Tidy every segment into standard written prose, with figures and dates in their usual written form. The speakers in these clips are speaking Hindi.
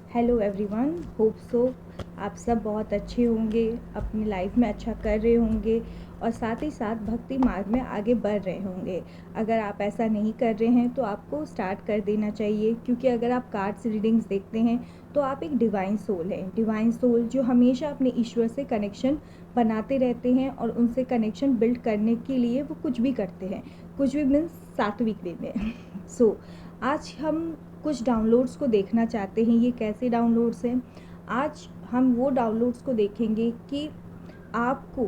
हेलो एवरीवन, होप सो आप सब बहुत अच्छे होंगे, अपनी लाइफ में अच्छा कर रहे होंगे और साथ ही साथ भक्ति मार्ग में आगे बढ़ रहे होंगे। अगर आप ऐसा नहीं कर रहे हैं तो आपको स्टार्ट कर देना चाहिए, क्योंकि अगर आप कार्ड्स रीडिंग्स देखते हैं तो आप एक डिवाइन सोल हैं। डिवाइन सोल जो हमेशा अपने ईश्वर से कनेक्शन बनाते रहते हैं और उनसे कनेक्शन बिल्ड करने के लिए वो कुछ भी करते हैं। कुछ भी मीन्स सात्विक वे में। सो आज हम कुछ डाउनलोड्स को देखना चाहते हैं। ये कैसे डाउनलोड्स हैं? आज हम वो डाउनलोड्स को देखेंगे कि आपको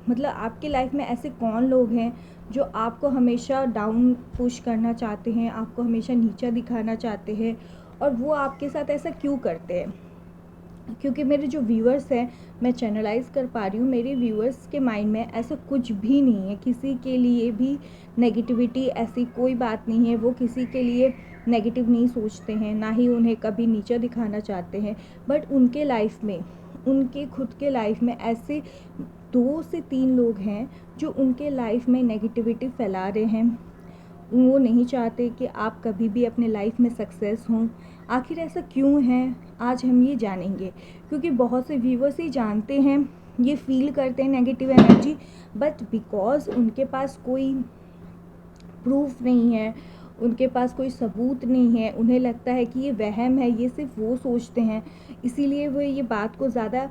मतलब आपकी लाइफ में ऐसे कौन लोग हैं जो आपको हमेशा डाउन पुश करना चाहते हैं, आपको हमेशा नीचा दिखाना चाहते हैं, और वो आपके साथ ऐसा क्यों करते हैं। क्योंकि मेरे जो व्यूअर्स हैं, मैं चैनलाइज कर पा रही हूँ, मेरे व्यूअर्स के माइंड में ऐसा कुछ भी नहीं है, किसी के लिए भी नेगेटिविटी ऐसी कोई बात नहीं है। वो किसी के लिए नेगेटिव नहीं सोचते हैं, ना ही उन्हें कभी नीचा दिखाना चाहते हैं। बट उनके लाइफ में, उनके खुद के लाइफ में ऐसे 2 से 3 लोग हैं जो उनके लाइफ में नेगेटिविटी फैला रहे हैं। वो नहीं चाहते कि आप कभी भी अपने लाइफ में सक्सेस हों। आखिर ऐसा क्यों है, आज हम ये जानेंगे। क्योंकि बहुत से व्यूवर्स ही जानते हैं, ये फील करते हैं नेगेटिव एनर्जी, बट बिकॉज उनके पास कोई प्रूफ नहीं है, उनके पास कोई सबूत नहीं है, उन्हें लगता है कि ये वहम है, ये सिर्फ वो सोचते हैं, इसीलिए वो ये बात को ज़्यादा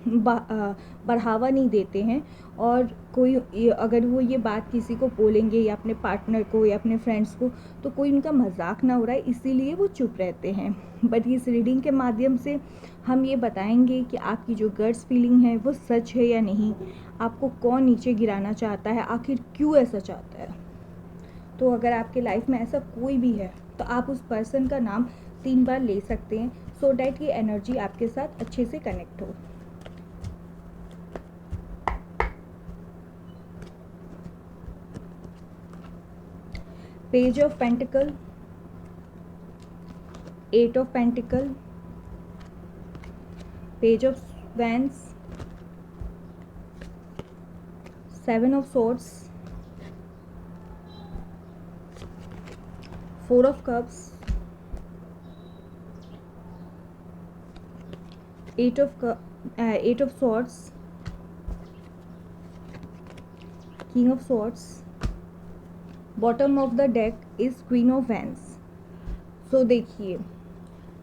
बढ़ावा नहीं देते हैं। और कोई अगर वो ये बात किसी को बोलेंगे या अपने पार्टनर को या अपने फ्रेंड्स को, तो कोई उनका मजाक ना हो रहा है, इसीलिए वो चुप रहते हैं। बट इस रीडिंग के माध्यम से हम ये बताएंगे कि आपकी जो गट्स फीलिंग है वो सच है या नहीं, आपको कौन नीचे गिराना चाहता है, आखिर क्यों ऐसा चाहता है। तो अगर आपके लाइफ में ऐसा कोई भी है तो आप उस पर्सन का नाम 3 बार ले सकते हैं, सो डैट ये एनर्जी आपके साथ अच्छे से कनेक्ट हो। Page of pentacle, 8 of pentacle, page of vents, 7 of swords, 4 of cups, 8 of swords, king of swords, bottom of the deck is queen of wands। सो देखिए,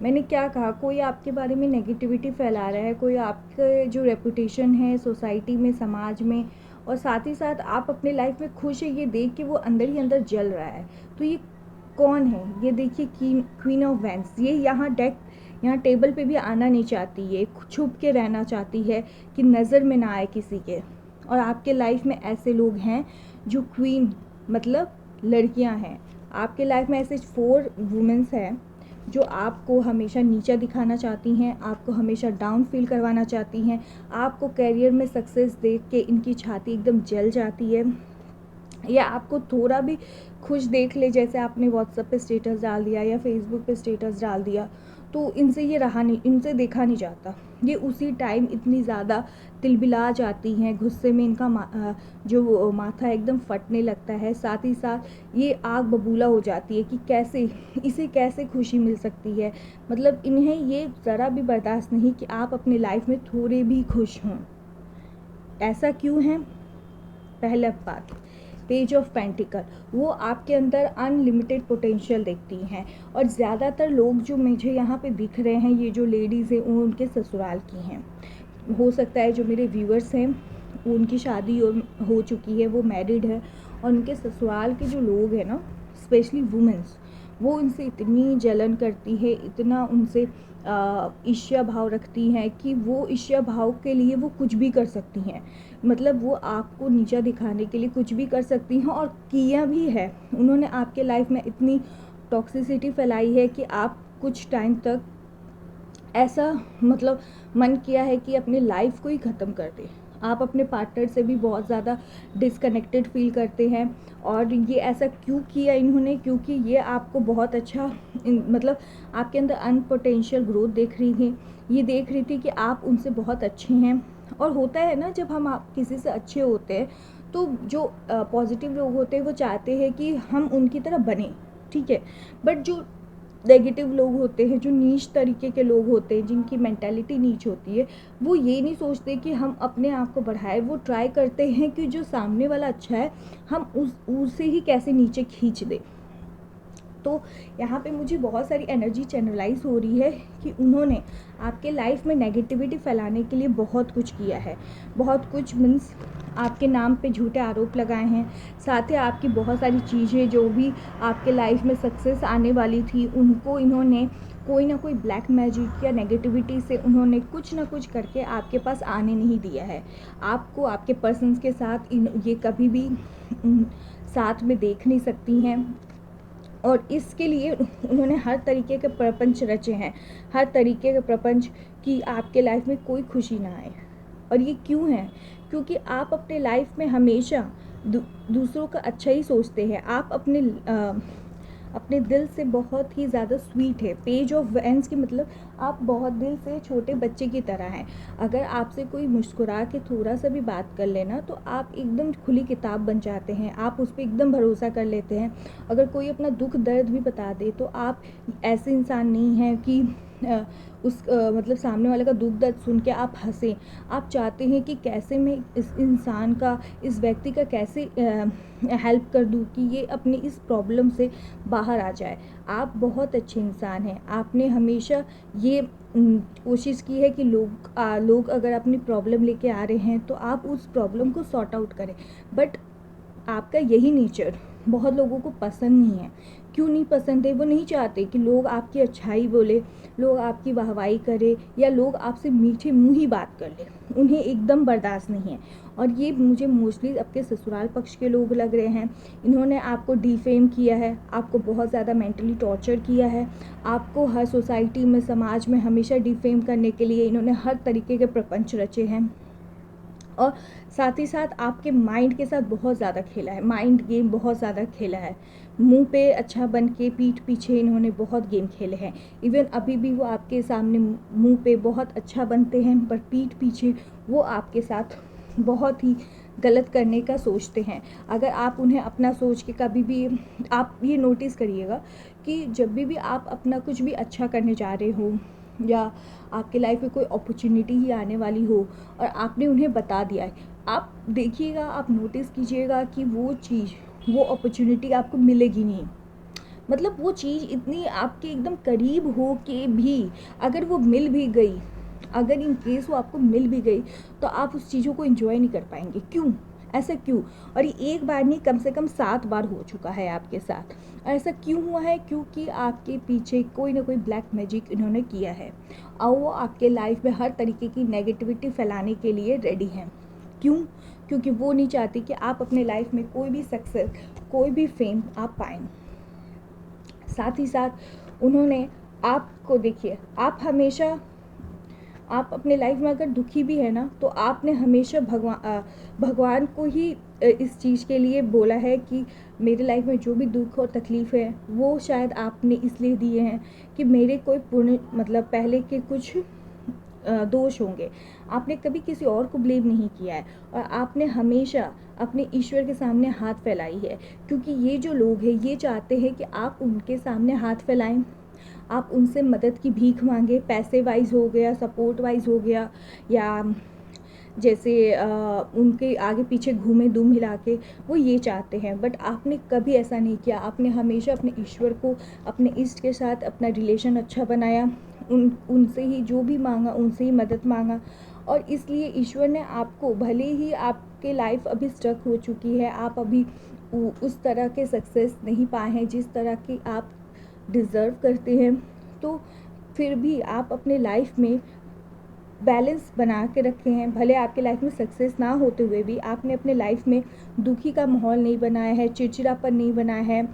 मैंने क्या कहा, कोई आपके बारे में नेगेटिविटी फैला रहा है, कोई आपके जो रेपुटेशन है सोसाइटी में, समाज में, और साथ ही साथ आप अपने लाइफ में खुश है, ये देख के वो अंदर ही अंदर जल रहा है। तो ये कौन है? ये देखिए, क्वीन ऑफ वैंस। ये यहाँ टेबल पे भी आना नहीं चाहती, ये छुप के रहना चाहती है कि नज़र में ना आए किसी के। और आपके लाइफ में ऐसे लोग हैं जो क्वीन मतलब लड़कियां हैं। आपके लाइफ में ऐसे 4 वुमेन्स हैं जो आपको हमेशा नीचा दिखाना चाहती हैं, आपको हमेशा डाउन फील करवाना चाहती हैं। आपको करियर में सक्सेस देख के इनकी छाती एकदम जल जाती है, या आपको थोड़ा भी खुश देख ले, जैसे आपने व्हाट्सएप पे स्टेटस डाल दिया या फेसबुक पे स्टेटस डाल दिया, तो इनसे ये रहा नहीं, इनसे देखा नहीं जाता। ये उसी टाइम इतनी ज़्यादा तिलबिला जाती हैं, गुस्से में इनका जो माथा एकदम फटने लगता है। साथ ही साथ ये आग बबूला हो जाती है कि कैसे इसे कैसे खुशी मिल सकती है। मतलब इन्हें ये ज़रा भी बर्दाश्त नहीं कि आप अपनी लाइफ में थोड़े भी खुश हों। ऐसा क्यों है? पहला बात, पेज ऑफ पेंटिकल, वो आपके अंदर अनलिमिटेड पोटेंशियल देखती हैं। और ज़्यादातर लोग जो मुझे यहाँ पे दिख रहे हैं, ये जो लेडीज़ हैं, वो उनके ससुराल की हैं। हो सकता है जो मेरे व्यूअर्स हैं उनकी शादी हो चुकी है, वो मैरिड है, और उनके ससुराल के जो लोग हैं ना, स्पेशली वुमेंस, वो उनसे इतनी जलन करती है, इतना उनसे ईर्ष्या भाव रखती हैं कि वो ईर्ष्या भाव के लिए वो कुछ भी कर सकती हैं। मतलब वो आपको नीचा दिखाने के लिए कुछ भी कर सकती हैं, और किया भी है। उन्होंने आपके लाइफ में इतनी टॉक्सिसिटी फैलाई है कि आप कुछ टाइम तक ऐसा मतलब मन किया है कि अपनी लाइफ को ही ख़त्म कर दे। आप अपने पार्टनर से भी बहुत ज़्यादा डिसकनेक्टेड फील करते हैं। और ये ऐसा क्यों किया इन्होंने? क्योंकि ये आपको बहुत अच्छा मतलब आपके अंदर अनपोटेंशियल ग्रोथ देख रही थी। ये देख रही थी कि आप उनसे बहुत अच्छे हैं। और होता है ना, जब हम आप किसी से अच्छे होते हैं तो जो पॉजिटिव लोग होते हैं वो चाहते हैं कि हम उनकी तरह बने, ठीक है। बट जो नेगेटिव लोग होते हैं, जो नीच तरीके के लोग होते हैं, जिनकी मेंटालिटी नीच होती है, वो ये नहीं सोचते कि हम अपने आप को बढ़ाएं। वो ट्राई करते हैं कि जो सामने वाला अच्छा है हम उसे ही कैसे नीचे खींच दें। तो यहाँ पे मुझे बहुत सारी एनर्जी चैनलाइज हो रही है कि उन्होंने आपके लाइफ में नेगेटिविटी फैलाने के लिए बहुत कुछ किया है। बहुत कुछ मीन्स आपके नाम पे झूठे आरोप लगाए हैं। साथ ही आपकी बहुत सारी चीज़ें जो भी आपके लाइफ में सक्सेस आने वाली थी, उनको इन्होंने कोई ना कोई ब्लैक मैजिक या नेगेटिविटी से उन्होंने कुछ ना कुछ करके आपके पास आने नहीं दिया है। आपको आपके पर्सन्स के साथ ये कभी भी साथ में देख नहीं सकती हैं। और इसके लिए उन्होंने हर तरीके के प्रपंच रचे हैं, हर तरीके के प्रपंच कि आपके लाइफ में कोई खुशी ना आए। और ये क्यों है? क्योंकि आप अपने लाइफ में हमेशा दूसरों का अच्छा ही सोचते हैं। आप अपने दिल से बहुत ही ज़्यादा स्वीट है। पेज ऑफ वेंस की मतलब आप बहुत दिल से छोटे बच्चे की तरह हैं। अगर आपसे कोई मुस्कुरा के थोड़ा सा भी बात कर लेना तो आप एकदम खुली किताब बन जाते हैं, आप उस पर एकदम भरोसा कर लेते हैं। अगर कोई अपना दुख दर्द भी बता दे तो आप ऐसे इंसान नहीं हैं कि मतलब सामने वाले का दुख दर्द सुन के आप हंसें। आप चाहते हैं कि कैसे मैं इस इंसान का, इस व्यक्ति का कैसे हेल्प कर दूं कि ये अपनी इस प्रॉब्लम से बाहर आ जाए। आप बहुत अच्छे इंसान हैं। आपने हमेशा ये कोशिश की है कि लोग अगर अपनी प्रॉब्लम लेके आ रहे हैं तो आप उस प्रॉब्लम को सॉर्ट आउट करें। बट आपका यही नेचर बहुत लोगों को पसंद नहीं है। क्यों नहीं पसंद है? वो नहीं चाहते कि लोग आपकी अच्छाई बोले, लोग आपकी वाहवाही करे, या लोग आपसे मीठे मुँह ही बात कर ले। उन्हें एकदम बर्दाश्त नहीं है। और ये मुझे मोस्टली आपके ससुराल पक्ष के लोग लग रहे हैं। इन्होंने आपको डिफेम किया है, आपको बहुत ज़्यादा मेंटली टॉर्चर किया है। आपको हर सोसाइटी में, समाज में हमेशा डिफेम करने के लिए इन्होंने हर तरीके के प्रपंच रचे हैं। और साथ ही साथ आपके माइंड के साथ बहुत ज़्यादा खेला है, माइंड गेम बहुत ज़्यादा खेला है। मुंह पे अच्छा बन के पीठ पीछे इन्होंने बहुत गेम खेले हैं। इवन अभी भी वो आपके सामने मुंह पे बहुत अच्छा बनते हैं, पर पीठ पीछे वो आपके साथ बहुत ही गलत करने का सोचते हैं। अगर आप उन्हें अपना सोच के कभी भी, आप ये नोटिस करिएगा कि जब भी आप अपना कुछ भी अच्छा करने जा रहे हो या आपके लाइफ में कोई अपॉर्चुनिटी ही आने वाली हो और आपने उन्हें बता दिया है, आप देखिएगा, आप नोटिस कीजिएगा कि वो चीज़, वो अपॉर्चुनिटी आपको मिलेगी नहीं। मतलब वो चीज़ इतनी आपके एकदम करीब हो के भी अगर वो मिल भी गई, अगर इन केस वो आपको मिल भी गई, तो आप उस चीज़ों को एंजॉय नहीं कर पाएंगे। क्यों? ऐसा क्यों? और ये एक बार नहीं, कम से कम 7 बार हो चुका है आपके साथ। ऐसा क्यों हुआ है? क्योंकि आपके पीछे कोई ना कोई ब्लैक मैजिक इन्होंने किया है और वो आपके लाइफ में हर तरीके की नेगेटिविटी फैलाने के लिए रेडी हैं। क्यों? क्योंकि वो नहीं चाहती कि आप अपने लाइफ में कोई भी सक्सेस, कोई भी फेम आप पाएँ। साथ ही साथ उन्होंने आपको, देखिए, आप अपने लाइफ में अगर दुखी भी है ना, तो आपने हमेशा भगवान को ही इस चीज़ के लिए बोला है कि मेरे लाइफ में जो भी दुख और तकलीफ़ है वो शायद आपने इसलिए दिए हैं कि मेरे कोई पुण्य, मतलब पहले के कुछ दोष होंगे। आपने कभी किसी और को ब्लेम नहीं किया है और आपने हमेशा अपने ईश्वर के सामने हाथ फैलाई है। क्योंकि ये जो लोग हैं ये चाहते हैं कि आप उनके सामने हाथ फैलाएं, आप उनसे मदद की भीख मांगे, पैसे वाइज हो गया, सपोर्ट वाइज हो गया, या जैसे उनके आगे पीछे घूमे दुम हिला के, वो ये चाहते हैं। बट आपने कभी ऐसा नहीं किया। आपने हमेशा अपने ईश्वर को, अपने इष्ट के साथ अपना रिलेशन अच्छा बनाया, उनसे ही जो भी मांगा उनसे ही मदद मांगा। और इसलिए ईश्वर ने आपको, भले ही आपके लाइफ अभी स्टक हो चुकी है, आप अभी उस तरह के सक्सेस नहीं पाए हैं जिस तरह की आप डिज़र्व करते हैं, तो फिर भी आप अपने लाइफ में बैलेंस बना के रखे हैं। भले आपके लाइफ में सक्सेस ना होते हुए भी आपने अपने लाइफ में दुखी का माहौल नहीं बनाया है, चिड़चिड़ापन नहीं बनाया है,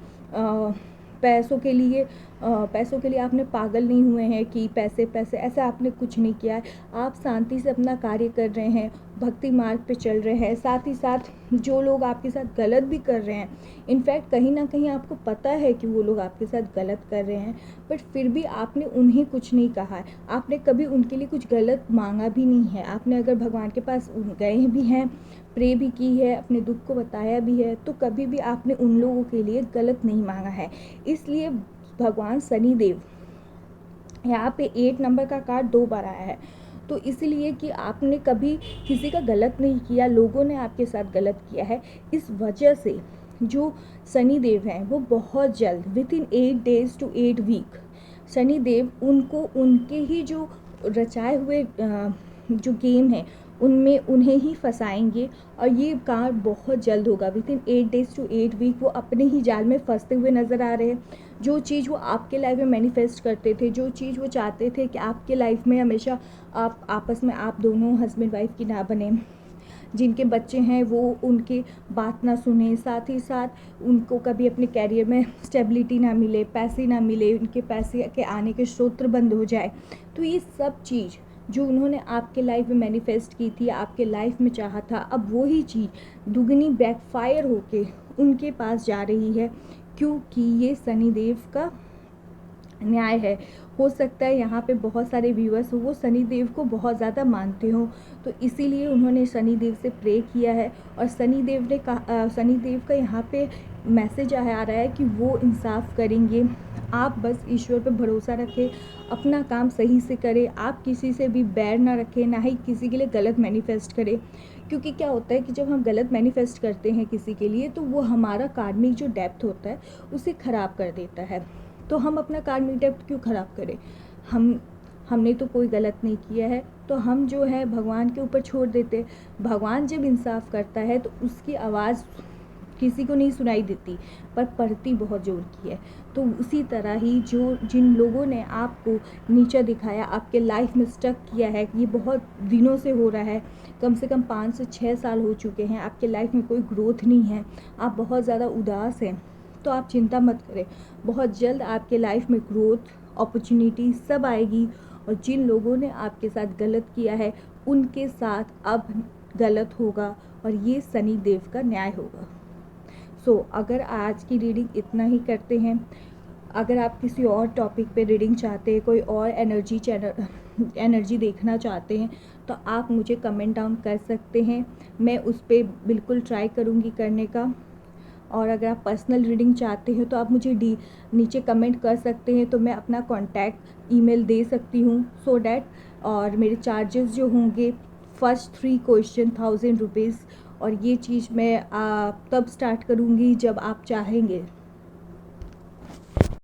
पैसों के लिए आपने पागल नहीं हुए हैं कि पैसे पैसे, ऐसा आपने कुछ नहीं किया है। आप शांति से अपना कार्य कर रहे हैं, भक्ति मार्ग पे चल रहे हैं। साथ ही साथ जो लोग आपके साथ गलत भी कर रहे हैं, इनफैक्ट कहीं ना कहीं आपको पता है कि वो लोग आपके साथ गलत कर रहे हैं, बट फिर भी आपने उन्हें कुछ नहीं कहा है। आपने कभी उनके लिए कुछ गलत मांगा भी नहीं है। आपने अगर भगवान के पास गए भी हैं, प्रे भी की है, अपने दुख को बताया भी है, तो कभी भी आपने उन लोगों के लिए गलत नहीं मांगा है। इसलिए भगवान शनि देव, यहाँ पे 8 नंबर का कार्ड 2 बार आया है, तो इसलिए कि आपने कभी किसी का गलत नहीं किया, लोगों ने आपके साथ गलत किया है, इस वजह से जो शनि देव हैं वो बहुत जल्द within 8 days to 8 week Shani Dev उनको उनके ही जो रचाए हुए जो गेम है उनमें उन्हें ही फंसाएंगे, और ये कार्ड बहुत जल्द होगा। With in 8 days to 8 week वो अपने ही जाल में फंसते हुए नज़र आ रहे हैं। जो चीज़ वो आपके लाइफ में मैनिफेस्ट करते थे, जो चीज़ वो चाहते थे कि आपके लाइफ में हमेशा आप आपस में आप दोनों हस्बैंड वाइफ की ना बने, जिनके बच्चे हैं वो उनकी बात ना सुने, साथ ही साथ उनको कभी अपने कैरियर में स्टेबिलिटी ना मिले, पैसे ना मिले, उनके पैसे के आने के स्रोत बंद हो जाए। तो ये सब चीज़ जो उन्होंने आपके लाइफ में मैनिफेस्ट की थी, आपके लाइफ में चाहा था, अब वही चीज़ दुगनी बैकफायर होके उनके पास जा रही है, क्योंकि ये शनिदेव का न्याय है। हो सकता है यहाँ पे बहुत सारे व्यूअर्स हो वो शनिदेव को बहुत ज़्यादा मानते हो, तो इसीलिए उन्होंने शनिदेव से प्रे किया है, और शनिदेव ने कहा, शनिदेव का यहाँ पे मैसेज आ रहा है कि वो इंसाफ करेंगे। आप बस ईश्वर पे भरोसा रखें, अपना काम सही से करें, आप किसी से भी बैर ना रखें, ना ही किसी के लिए गलत मैनिफेस्ट करें, क्योंकि क्या होता है कि जब हम गलत मैनिफेस्ट करते हैं किसी के लिए तो वो हमारा कार्मिक जो डेप्थ होता है उसे ख़राब कर देता है। तो हम अपना कार्मिक डेप्थ क्यों ख़राब करें? हमने तो कोई गलत नहीं किया है, तो हम जो है भगवान के ऊपर छोड़ देते। भगवान जब इंसाफ करता है तो उसकी आवाज़ किसी को नहीं सुनाई देती, पर पड़ती बहुत ज़ोर की है। तो उसी तरह ही जो जिन लोगों ने आपको नीचा दिखाया, आपके लाइफ में स्टक किया है, ये बहुत दिनों से हो रहा है, कम से कम 5 से 6 साल हो चुके हैं, आपके लाइफ में कोई ग्रोथ नहीं है, आप बहुत ज़्यादा उदास हैं, तो आप चिंता मत करें, बहुत जल्द आपके लाइफ में ग्रोथ, अपॉर्चुनिटी सब आएगी। और जिन लोगों ने आपके साथ गलत किया है उनके साथ अब गलत होगा, और ये शनि देव का न्याय होगा। अगर आज की रीडिंग इतना ही करते हैं। अगर आप किसी और टॉपिक पे रीडिंग चाहते हैं, कोई और एनर्जी देखना चाहते हैं, तो आप मुझे कमेंट डाउन कर सकते हैं, मैं उस पर बिल्कुल ट्राई करूँगी करने का। और अगर आप पर्सनल रीडिंग चाहते हैं तो आप मुझे नीचे कमेंट कर सकते हैं, तो मैं अपना कॉन्टैक्ट ईमेल दे सकती हूँ, सो डैट। और मेरे चार्जेस जो होंगे, फर्स्ट 3 क्वेश्चन 1000 रुपीज़, और ये चीज़ मैं तब स्टार्ट करूँगी जब आप चाहेंगे।